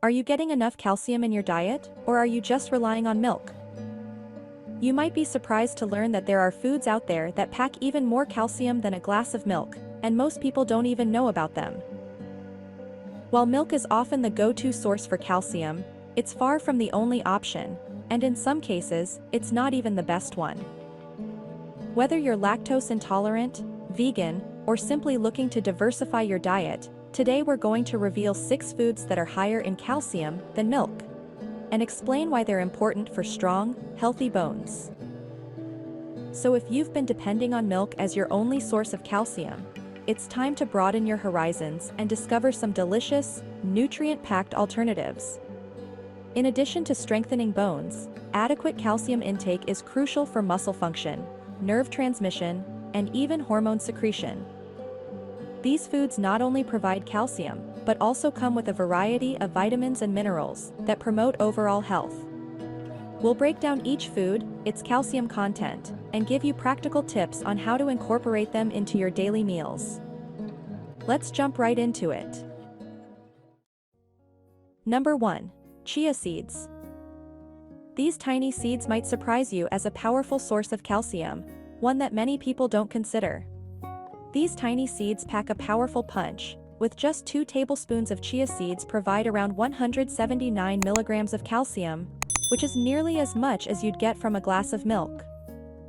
Are you getting enough calcium in your diet, or are you just relying on milk? You might be surprised to learn that there are foods out there that pack even more calcium than a glass of milk, and most people don't even know about them. While milk is often the go-to source for calcium, it's far from the only option, and in some cases, it's not even the best one. Whether you're lactose intolerant, vegan, or simply looking to diversify your diet, today we're going to reveal 6 foods that are higher in calcium than milk, and explain why they're important for strong, healthy bones. So if you've been depending on milk as your only source of calcium, it's time to broaden your horizons and discover some delicious, nutrient-packed alternatives. In addition to strengthening bones, adequate calcium intake is crucial for muscle function, nerve transmission, and even hormone secretion. These foods not only provide calcium, but also come with a variety of vitamins and minerals that promote overall health. We'll break down each food, its calcium content, and give you practical tips on how to incorporate them into your daily meals. Let's jump right into it. Number 1. Chia seeds. These tiny seeds might surprise you as a powerful source of calcium, one that many people don't consider. These tiny seeds pack a powerful punch. With just 2 tablespoons of chia seeds provide around 179 milligrams of calcium, which is nearly as much as you'd get from a glass of milk.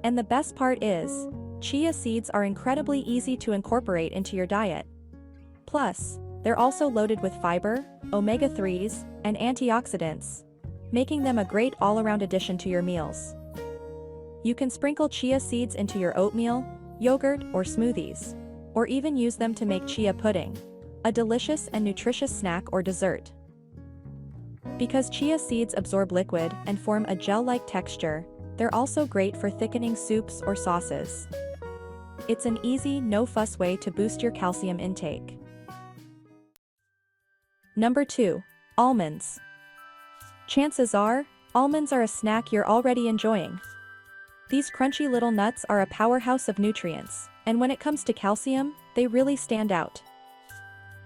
And the best part is, chia seeds are incredibly easy to incorporate into your diet. Plus, they're also loaded with fiber, omega-3s, and antioxidants, making them a great all-around addition to your meals. You can sprinkle chia seeds into your oatmeal, yogurt, or smoothies, or even use them to make chia pudding, a delicious and nutritious snack or dessert. Because chia seeds absorb liquid and form a gel-like texture, they're also great for thickening soups or sauces. It's an easy, no-fuss way to boost your calcium intake. Number 2. Almonds. Chances are, almonds are a snack you're already enjoying. These crunchy little nuts are a powerhouse of nutrients, and when it comes to calcium, they really stand out.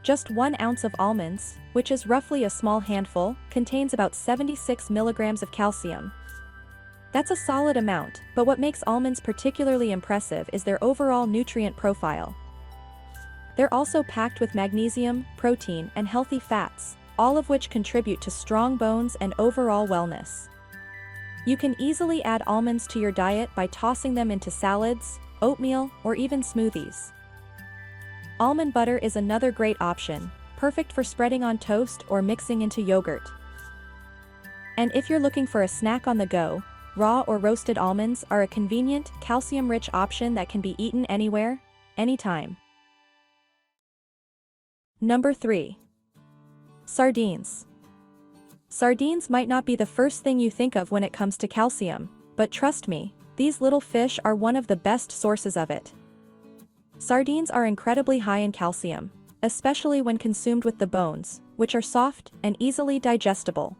Just 1 ounce of almonds, which is roughly a small handful, contains about 76 milligrams of calcium. That's a solid amount, but what makes almonds particularly impressive is their overall nutrient profile. They're also packed with magnesium, protein, and healthy fats, all of which contribute to strong bones and overall wellness. You can easily add almonds to your diet by tossing them into salads, oatmeal, or even smoothies. Almond butter is another great option, perfect for spreading on toast or mixing into yogurt. And if you're looking for a snack on the go, raw or roasted almonds are a convenient, calcium-rich option that can be eaten anywhere, anytime. Number 3. Sardines. Sardines might not be the first thing you think of when it comes to calcium, but trust me, these little fish are one of the best sources of it. Sardines are incredibly high in calcium, especially when consumed with the bones, which are soft and easily digestible.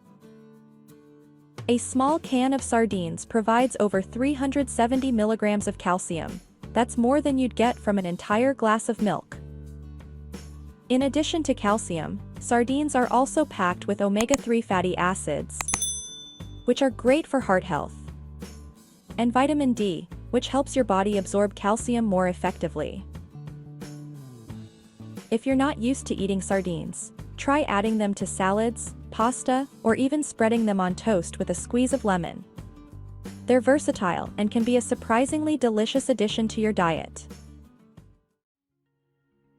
A small can of sardines provides over 370 milligrams of calcium. That's more than you'd get from an entire glass of milk. In addition to calcium, sardines are also packed with omega-3 fatty acids, which are great for heart health, and vitamin D, which helps your body absorb calcium more effectively. If you're not used to eating sardines, try adding them to salads, pasta, or even spreading them on toast with a squeeze of lemon. They're versatile and can be a surprisingly delicious addition to your diet.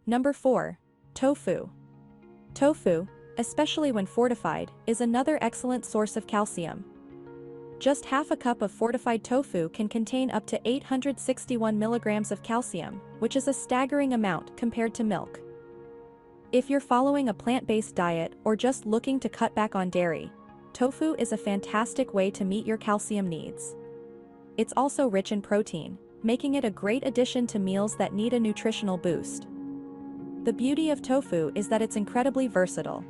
Number 4. Tofu. Tofu, especially when fortified, is another excellent source of calcium. Just half a cup of fortified tofu can contain up to 861 milligrams of calcium, which is a staggering amount compared to milk. If you're following a plant-based diet or just looking to cut back on dairy, tofu is a fantastic way to meet your calcium needs. It's also rich in protein, making it a great addition to meals that need a nutritional boost. The beauty of tofu is that it's incredibly versatile.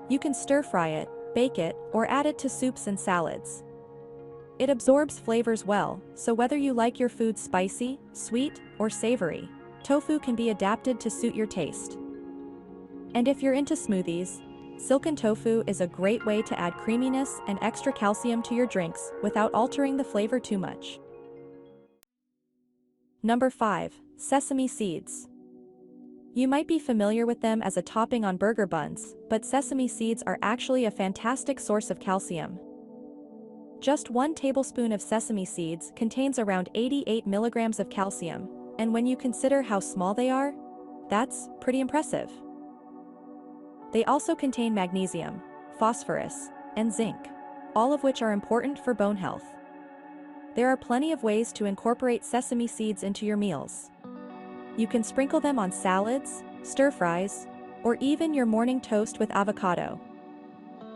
You can stir-fry it, bake it, or add it to soups and salads. It absorbs flavors well, so whether you like your food spicy, sweet, or savory, tofu can be adapted to suit your taste. And if you're into smoothies, Silken tofu is a great way to add creaminess and extra calcium to your drinks without altering the flavor too much. Number 5. Sesame seeds. You might be familiar with them as a topping on burger buns, but sesame seeds are actually a fantastic source of calcium. Just 1 tablespoon of sesame seeds contains around 88 milligrams of calcium, and when you consider how small they are, that's pretty impressive. They also contain magnesium, phosphorus, and zinc, all of which are important for bone health. There are plenty of ways to incorporate sesame seeds into your meals. You can sprinkle them on salads, stir-fries, or even your morning toast with avocado.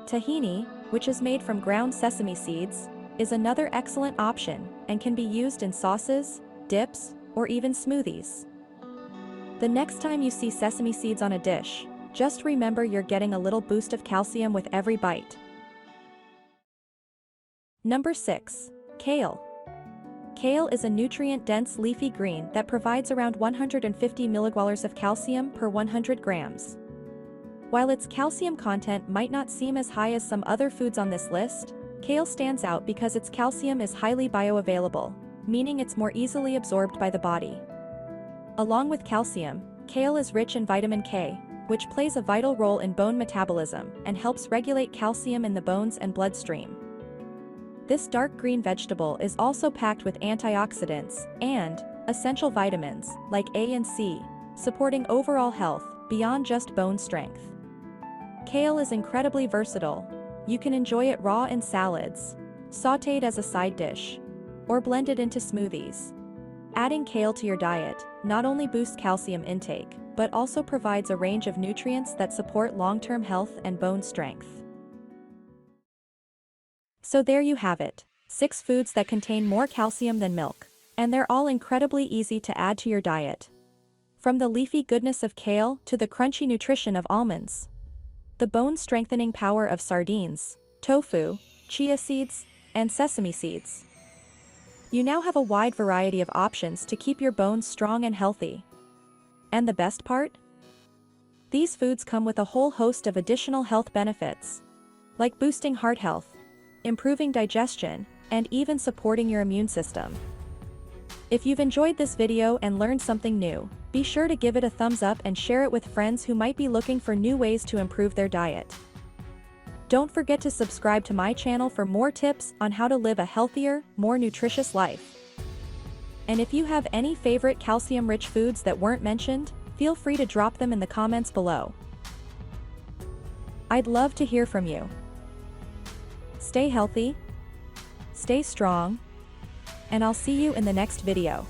Tahini, which is made from ground sesame seeds, is another excellent option and can be used in sauces, dips, or even smoothies. The next time you see sesame seeds on a dish, just remember you're getting a little boost of calcium with every bite. Number 6. Kale. Kale is a nutrient-dense leafy green that provides around 150 milligrams of calcium per 100 grams. While its calcium content might not seem as high as some other foods on this list, kale stands out because its calcium is highly bioavailable, meaning it's more easily absorbed by the body. Along with calcium, kale is rich in vitamin K, which plays a vital role in bone metabolism and helps regulate calcium in the bones and bloodstream. This dark green vegetable is also packed with antioxidants and essential vitamins like A and C, supporting overall health beyond just bone strength. Kale is incredibly versatile. You can enjoy it raw in salads, sautéed as a side dish, or blended into smoothies. Adding kale to your diet not only boosts calcium intake, but also provides a range of nutrients that support long-term health and bone strength. So there you have it, 6 foods that contain more calcium than milk, and they're all incredibly easy to add to your diet. From the leafy goodness of kale to the crunchy nutrition of almonds, the bone-strengthening power of sardines, tofu, chia seeds, and sesame seeds. You now have a wide variety of options to keep your bones strong and healthy. And the best part? These foods come with a whole host of additional health benefits, like boosting heart health, improving digestion, and even supporting your immune system. If you've enjoyed this video and learned something new, be sure to give it a thumbs up and share it with friends who might be looking for new ways to improve their diet. Don't forget to subscribe to my channel for more tips on how to live a healthier, more nutritious life. And if you have any favorite calcium-rich foods that weren't mentioned, feel free to drop them in the comments below. I'd love to hear from you. Stay healthy, stay strong, and I'll see you in the next video.